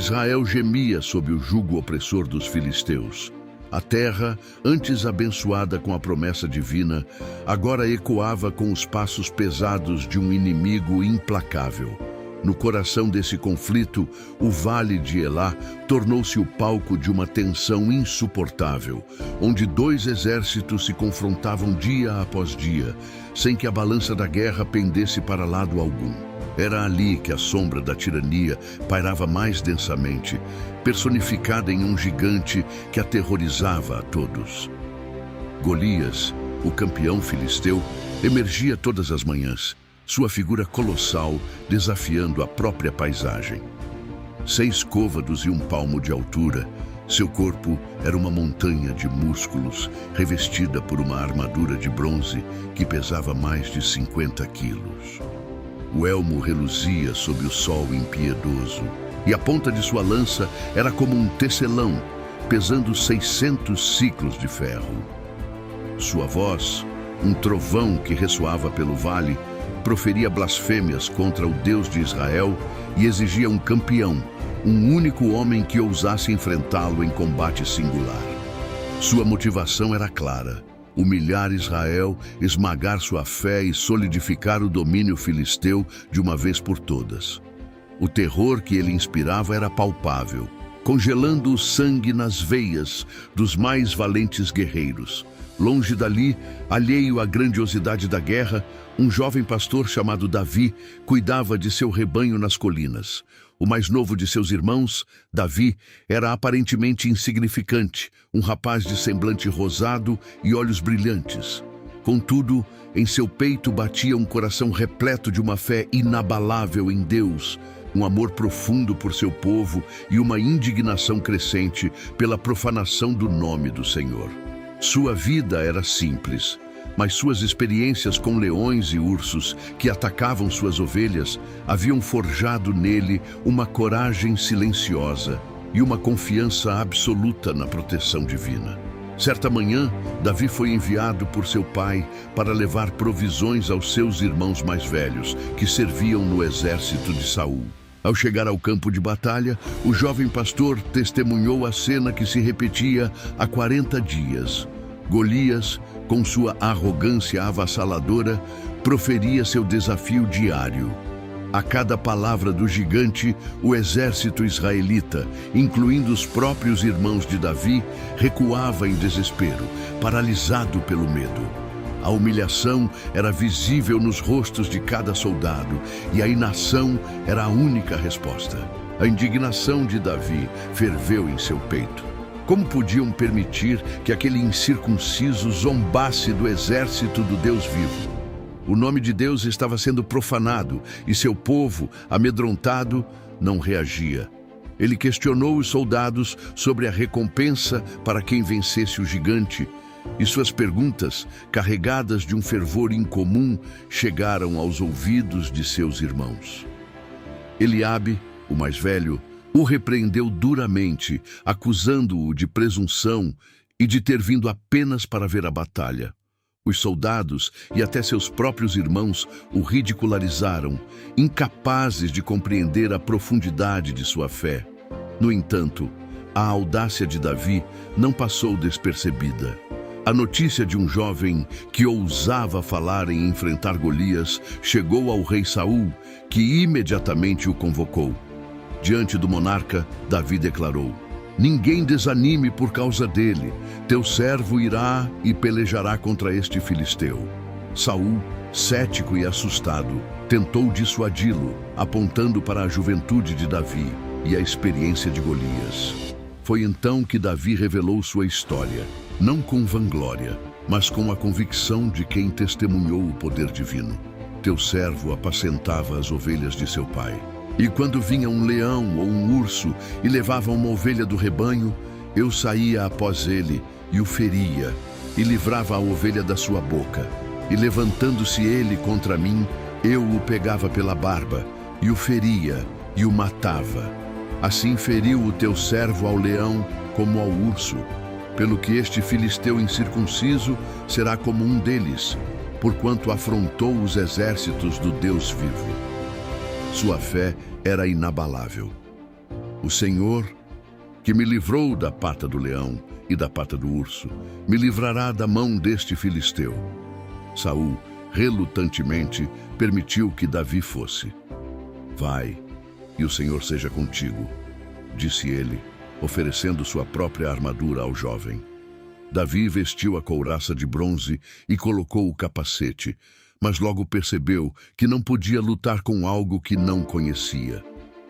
Israel gemia sob o jugo opressor dos filisteus. A terra, antes abençoada com a promessa divina, agora ecoava com os passos pesados de um inimigo implacável. No coração desse conflito, o Vale de Elá tornou-se o palco de uma tensão insuportável, onde dois exércitos se confrontavam dia após dia, sem que a balança da guerra pendesse para lado algum. Era ali que a sombra da tirania pairava mais densamente, personificada em um gigante que aterrorizava a todos. Golias, o campeão filisteu, emergia todas as manhãs, sua figura colossal desafiando a própria paisagem. 6 côvados e 1 palmo de altura, seu corpo era uma montanha de músculos revestida por uma armadura de bronze que pesava mais de 50 quilos. O elmo reluzia sob o sol impiedoso, e a ponta de sua lança era como um tecelão, pesando 600 ciclos de ferro. Sua voz, um trovão que ressoava pelo vale, proferia blasfêmias contra o Deus de Israel e exigia um campeão, um único homem que ousasse enfrentá-lo em combate singular. Sua motivação era clara: humilhar Israel, esmagar sua fé e solidificar o domínio filisteu de uma vez por todas. O terror que ele inspirava era palpável, congelando o sangue nas veias dos mais valentes guerreiros. Longe dali, alheio à grandiosidade da guerra, um jovem pastor chamado Davi cuidava de seu rebanho nas colinas. O mais novo de seus irmãos, Davi, era aparentemente insignificante, um rapaz de semblante rosado e olhos brilhantes. Contudo, em seu peito batia um coração repleto de uma fé inabalável em Deus, um amor profundo por seu povo e uma indignação crescente pela profanação do nome do Senhor. Sua vida era simples, mas suas experiências com leões e ursos que atacavam suas ovelhas haviam forjado nele uma coragem silenciosa e uma confiança absoluta na proteção divina. Certa manhã, Davi foi enviado por seu pai para levar provisões aos seus irmãos mais velhos, que serviam no exército de Saul. Ao chegar ao campo de batalha, o jovem pastor testemunhou a cena que se repetia há 40 dias. Golias, com sua arrogância avassaladora, proferia seu desafio diário. A cada palavra do gigante, o exército israelita, incluindo os próprios irmãos de Davi, recuava em desespero, paralisado pelo medo. A humilhação era visível nos rostos de cada soldado, e a inação era a única resposta. A indignação de Davi ferveu em seu peito. Como podiam permitir que aquele incircunciso zombasse do exército do Deus vivo? O nome de Deus estava sendo profanado e seu povo, amedrontado, não reagia. Ele questionou os soldados sobre a recompensa para quem vencesse o gigante, e suas perguntas, carregadas de um fervor incomum, chegaram aos ouvidos de seus irmãos. Eliabe, o mais velho, o repreendeu duramente, acusando-o de presunção e de ter vindo apenas para ver a batalha. Os soldados e até seus próprios irmãos o ridicularizaram, incapazes de compreender a profundidade de sua fé. No entanto, a audácia de Davi não passou despercebida. A notícia de um jovem que ousava falar em enfrentar Golias chegou ao rei Saul, que imediatamente o convocou. Diante do monarca, Davi declarou: "Ninguém desanime por causa dele. Teu servo irá e pelejará contra este filisteu." Saul, cético e assustado, tentou dissuadi-lo, apontando para a juventude de Davi e a experiência de Golias. Foi então que Davi revelou sua história, não com vanglória, mas com a convicção de quem testemunhou o poder divino. Teu servo apacentava as ovelhas de seu pai. E quando vinha um leão ou um urso e levava uma ovelha do rebanho, eu saía após ele e o feria, e livrava a ovelha da sua boca. E levantando-se ele contra mim, eu o pegava pela barba, e o feria, e o matava. Assim feriu o teu servo ao leão como ao urso, pelo que este filisteu incircunciso será como um deles, porquanto afrontou os exércitos do Deus vivo. Sua fé era inabalável. O Senhor, que me livrou da pata do leão e da pata do urso, me livrará da mão deste filisteu. Saul, relutantemente, permitiu que Davi fosse. Vai, e o Senhor seja contigo, disse ele, oferecendo sua própria armadura ao jovem. Davi vestiu a couraça de bronze e colocou o capacete, mas logo percebeu que não podia lutar com algo que não conhecia.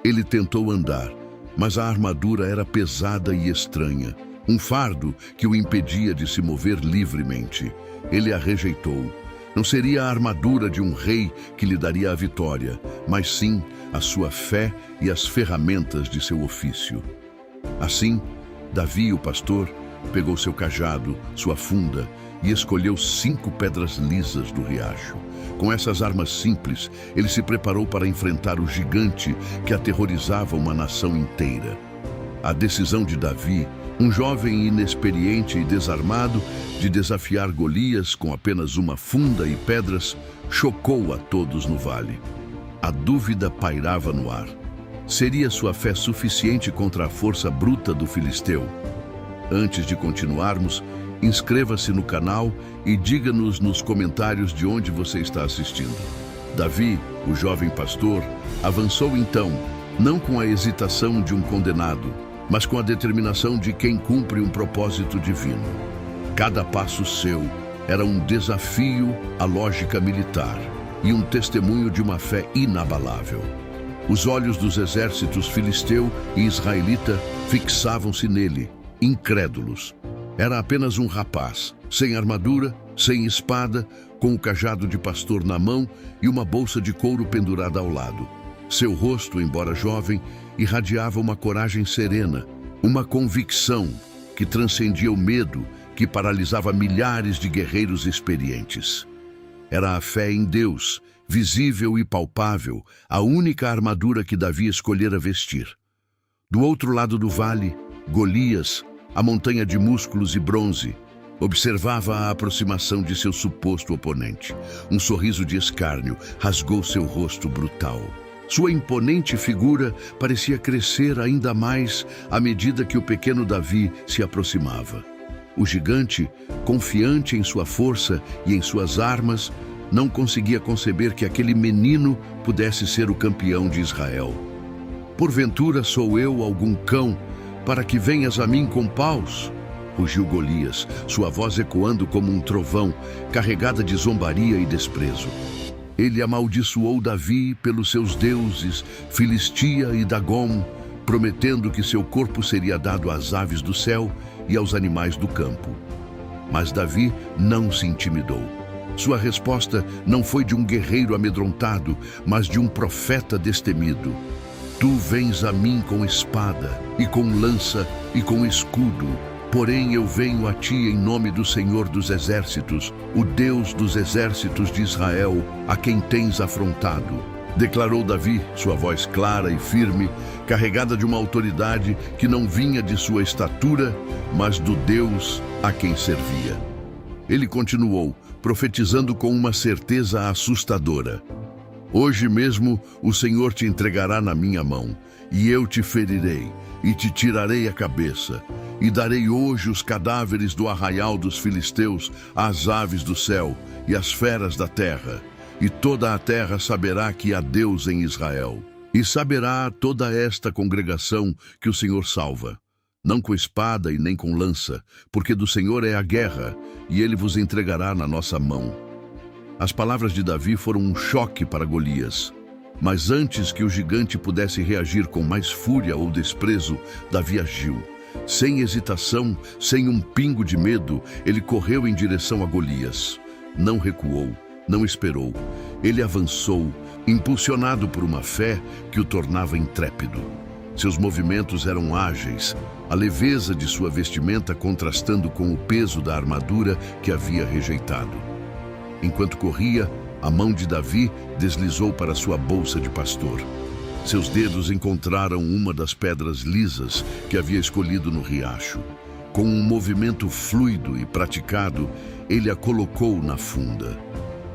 Ele tentou andar, mas a armadura era pesada e estranha, um fardo que o impedia de se mover livremente. Ele a rejeitou. Não seria a armadura de um rei que lhe daria a vitória, mas sim a sua fé e as ferramentas de seu ofício. Assim, Davi, o pastor, pegou seu cajado, sua funda, e escolheu 5 pedras lisas do riacho. Com essas armas simples, ele se preparou para enfrentar o gigante que aterrorizava uma nação inteira. A decisão de Davi, um jovem inexperiente e desarmado, de desafiar Golias com apenas uma funda e pedras, chocou a todos no vale. A dúvida pairava no ar. Seria sua fé suficiente contra a força bruta do filisteu? Antes de continuarmos, inscreva-se no canal e diga-nos nos comentários de onde você está assistindo. Davi, o jovem pastor, avançou então, não com a hesitação de um condenado, mas com a determinação de quem cumpre um propósito divino. Cada passo seu era um desafio à lógica militar e um testemunho de uma fé inabalável. Os olhos dos exércitos filisteu e israelita fixavam-se nele, incrédulos. Era apenas um rapaz, sem armadura, sem espada, com o cajado de pastor na mão e uma bolsa de couro pendurada ao lado. Seu rosto, embora jovem, irradiava uma coragem serena, uma convicção que transcendia o medo que paralisava milhares de guerreiros experientes. Era a fé em Deus, visível e palpável, a única armadura que Davi escolhera vestir. Do outro lado do vale, Golias, a montanha de músculos e bronze, observava a aproximação de seu suposto oponente. Um sorriso de escárnio rasgou seu rosto brutal. Sua imponente figura parecia crescer ainda mais à medida que o pequeno Davi se aproximava. O gigante, confiante em sua força e em suas armas, não conseguia conceber que aquele menino pudesse ser o campeão de Israel. Porventura sou eu algum cão para que venhas a mim com paus? Rugiu Golias, sua voz ecoando como um trovão, carregada de zombaria e desprezo. Ele amaldiçoou Davi pelos seus deuses, Filistia e Dagom, prometendo que seu corpo seria dado às aves do céu e aos animais do campo. Mas Davi não se intimidou. Sua resposta não foi de um guerreiro amedrontado, mas de um profeta destemido. Tu vens a mim com espada, e com lança, e com escudo. Porém eu venho a ti em nome do Senhor dos Exércitos, o Deus dos exércitos de Israel, a quem tens afrontado. Declarou Davi, sua voz clara e firme, carregada de uma autoridade que não vinha de sua estatura, mas do Deus a quem servia. Ele continuou, profetizando com uma certeza assustadora. Hoje mesmo o Senhor te entregará na minha mão, e eu te ferirei, e te tirarei a cabeça, e darei hoje os cadáveres do arraial dos filisteus às aves do céu e às feras da terra, e toda a terra saberá que há Deus em Israel. E saberá toda esta congregação que o Senhor salva, não com espada e nem com lança, porque do Senhor é a guerra, e ele vos entregará na nossa mão. As palavras de Davi foram um choque para Golias. Mas antes que o gigante pudesse reagir com mais fúria ou desprezo, Davi agiu. Sem hesitação, sem um pingo de medo, ele correu em direção a Golias. Não recuou, não esperou. Ele avançou, impulsionado por uma fé que o tornava intrépido. Seus movimentos eram ágeis, a leveza de sua vestimenta contrastando com o peso da armadura que havia rejeitado. Enquanto corria, a mão de Davi deslizou para sua bolsa de pastor. Seus dedos encontraram uma das pedras lisas que havia escolhido no riacho. Com um movimento fluido e praticado, ele a colocou na funda.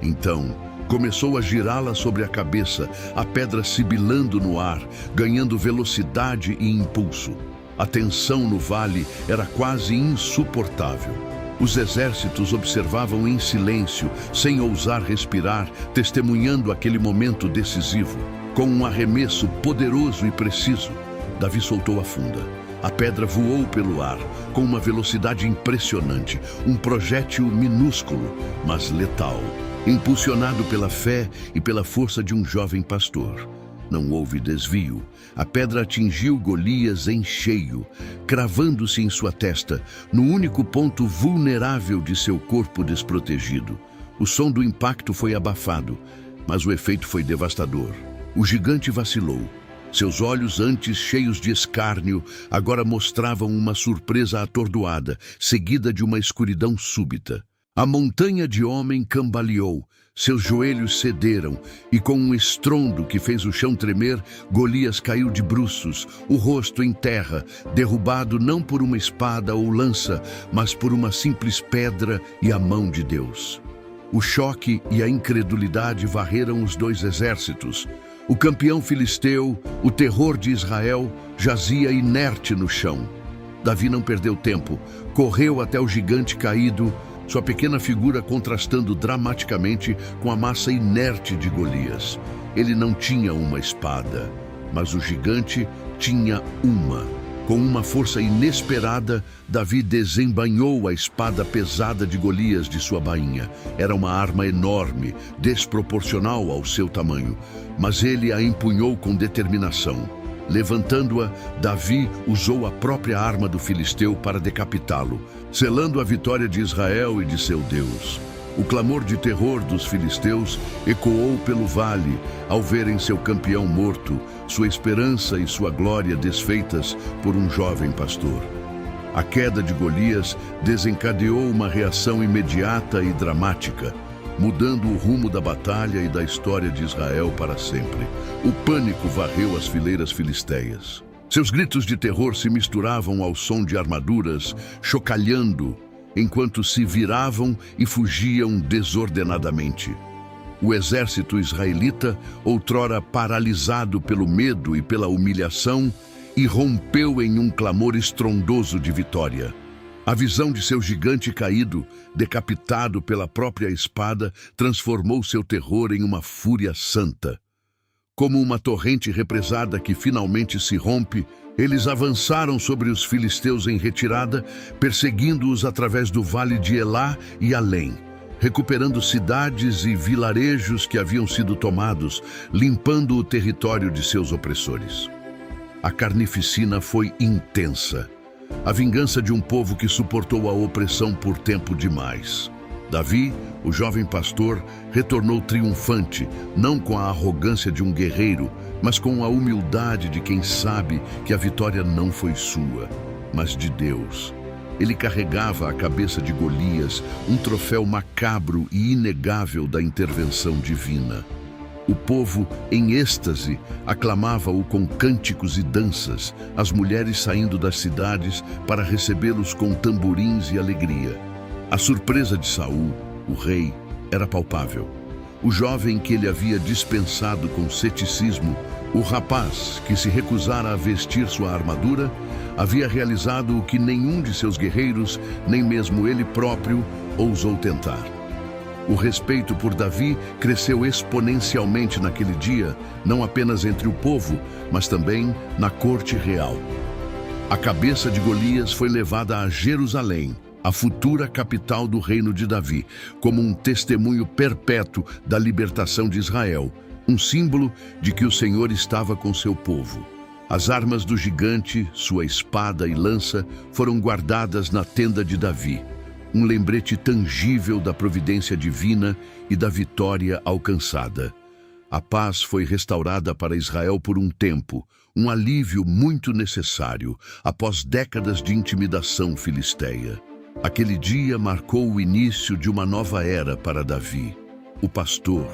Então, Começou a girá-la sobre a cabeça, a pedra sibilando no ar, ganhando velocidade e impulso. A tensão no vale era quase insuportável. Os exércitos observavam em silêncio, sem ousar respirar, testemunhando aquele momento decisivo. Com um arremesso poderoso e preciso, Davi soltou a funda. A pedra voou pelo ar, com uma velocidade impressionante, um projétil minúsculo, mas letal, impulsionado pela fé e pela força de um jovem pastor. Não houve desvio. A pedra atingiu Golias em cheio, cravando-se em sua testa, no único ponto vulnerável de seu corpo desprotegido. O som do impacto foi abafado, mas o efeito foi devastador. O gigante vacilou. Seus olhos, antes cheios de escárnio, agora mostravam uma surpresa atordoada, seguida de uma escuridão súbita. A montanha de homem cambaleou, seus joelhos cederam, e com um estrondo que fez o chão tremer, Golias caiu de bruços, o rosto em terra, derrubado não por uma espada ou lança, mas por uma simples pedra e a mão de Deus. O choque e a incredulidade varreram os dois exércitos. O campeão filisteu, o terror de Israel, jazia inerte no chão. Davi não perdeu tempo, correu até o gigante caído, sua pequena figura contrastando dramaticamente com a massa inerte de Golias. Ele não tinha uma espada, mas o gigante tinha uma. Com uma força inesperada, Davi desembainhou a espada pesada de Golias de sua bainha. Era uma arma enorme, desproporcional ao seu tamanho, mas ele a empunhou com determinação. Levantando-a, Davi usou a própria arma do filisteu para decapitá-lo, selando a vitória de Israel e de seu Deus. O clamor de terror dos filisteus ecoou pelo vale ao verem seu campeão morto, sua esperança e sua glória desfeitas por um jovem pastor. A queda de Golias desencadeou uma reação imediata e dramática, mudando o rumo da batalha e da história de Israel para sempre. O pânico varreu as fileiras filisteias. Seus gritos de terror se misturavam ao som de armaduras, chocalhando, enquanto se viravam e fugiam desordenadamente. O exército israelita, outrora paralisado pelo medo e pela humilhação, irrompeu em um clamor estrondoso de vitória. A visão de seu gigante caído, decapitado pela própria espada, transformou seu terror em uma fúria santa. Como uma torrente represada que finalmente se rompe, eles avançaram sobre os filisteus em retirada, perseguindo-os através do vale de Elá e além, recuperando cidades e vilarejos que haviam sido tomados, limpando o território de seus opressores. A carnificina foi intensa. A vingança de um povo que suportou a opressão por tempo demais. Davi, o jovem pastor, retornou triunfante, não com a arrogância de um guerreiro, mas com a humildade de quem sabe que a vitória não foi sua, mas de Deus. Ele carregava a cabeça de Golias, um troféu macabro e inegável da intervenção divina. O povo, em êxtase, aclamava-o com cânticos e danças, as mulheres saindo das cidades para recebê-los com tamborins e alegria. A surpresa de Saul, o rei, era palpável. O jovem que ele havia dispensado com ceticismo, o rapaz que se recusara a vestir sua armadura, havia realizado o que nenhum de seus guerreiros, nem mesmo ele próprio, ousou tentar. O respeito por Davi cresceu exponencialmente naquele dia, não apenas entre o povo, mas também na corte real. A cabeça de Golias foi levada a Jerusalém, a futura capital do reino de Davi, como um testemunho perpétuo da libertação de Israel, um símbolo de que o Senhor estava com seu povo. As armas do gigante, sua espada e lança, foram guardadas na tenda de Davi, um lembrete tangível da providência divina e da vitória alcançada. A paz foi restaurada para Israel por um tempo, um alívio muito necessário após décadas de intimidação filisteia. Aquele dia marcou o início de uma nova era para Davi. O pastor,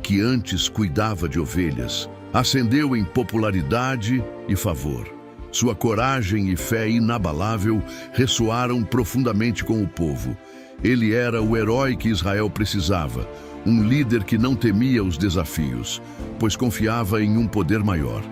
que antes cuidava de ovelhas, ascendeu em popularidade e favor. Sua coragem e fé inabalável ressoaram profundamente com o povo. Ele era o herói que Israel precisava, um líder que não temia os desafios, pois confiava em um poder maior.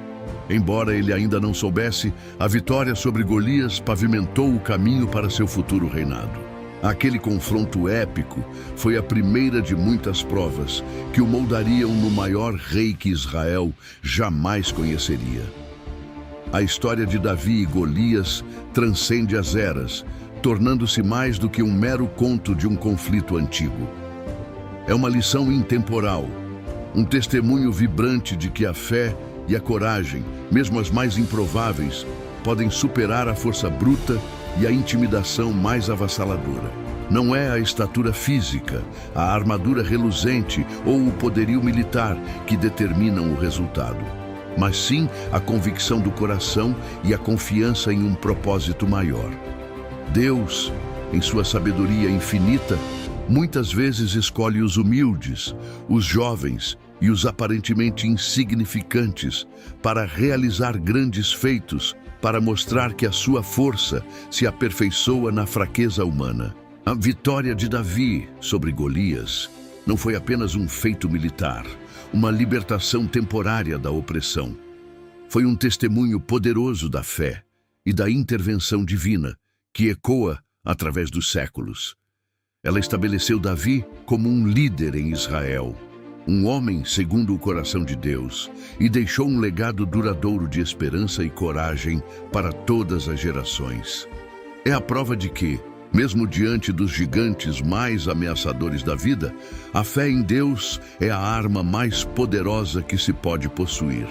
Embora ele ainda não soubesse, a vitória sobre Golias pavimentou o caminho para seu futuro reinado. Aquele confronto épico foi a primeira de muitas provas que o moldariam no maior rei que Israel jamais conheceria. A história de Davi e Golias transcende as eras, tornando-se mais do que um mero conto de um conflito antigo. É uma lição intemporal, um testemunho vibrante de que a fé e a coragem, mesmo as mais improváveis, podem superar a força bruta e a intimidação mais avassaladora. Não é a estatura física, a armadura reluzente ou o poderio militar que determinam o resultado, mas sim a convicção do coração e a confiança em um propósito maior. Deus, em sua sabedoria infinita, muitas vezes escolhe os humildes, os jovens e os aparentemente insignificantes para realizar grandes feitos, para mostrar que a sua força se aperfeiçoa na fraqueza humana. A vitória de Davi sobre Golias não foi apenas um feito militar, uma libertação temporária da opressão. Foi um testemunho poderoso da fé e da intervenção divina que ecoa através dos séculos. Ela estabeleceu Davi como um líder em Israel, um homem segundo o coração de Deus, e deixou um legado duradouro de esperança e coragem para todas as gerações. É a prova de que, mesmo diante dos gigantes mais ameaçadores da vida, a fé em Deus é a arma mais poderosa que se pode possuir.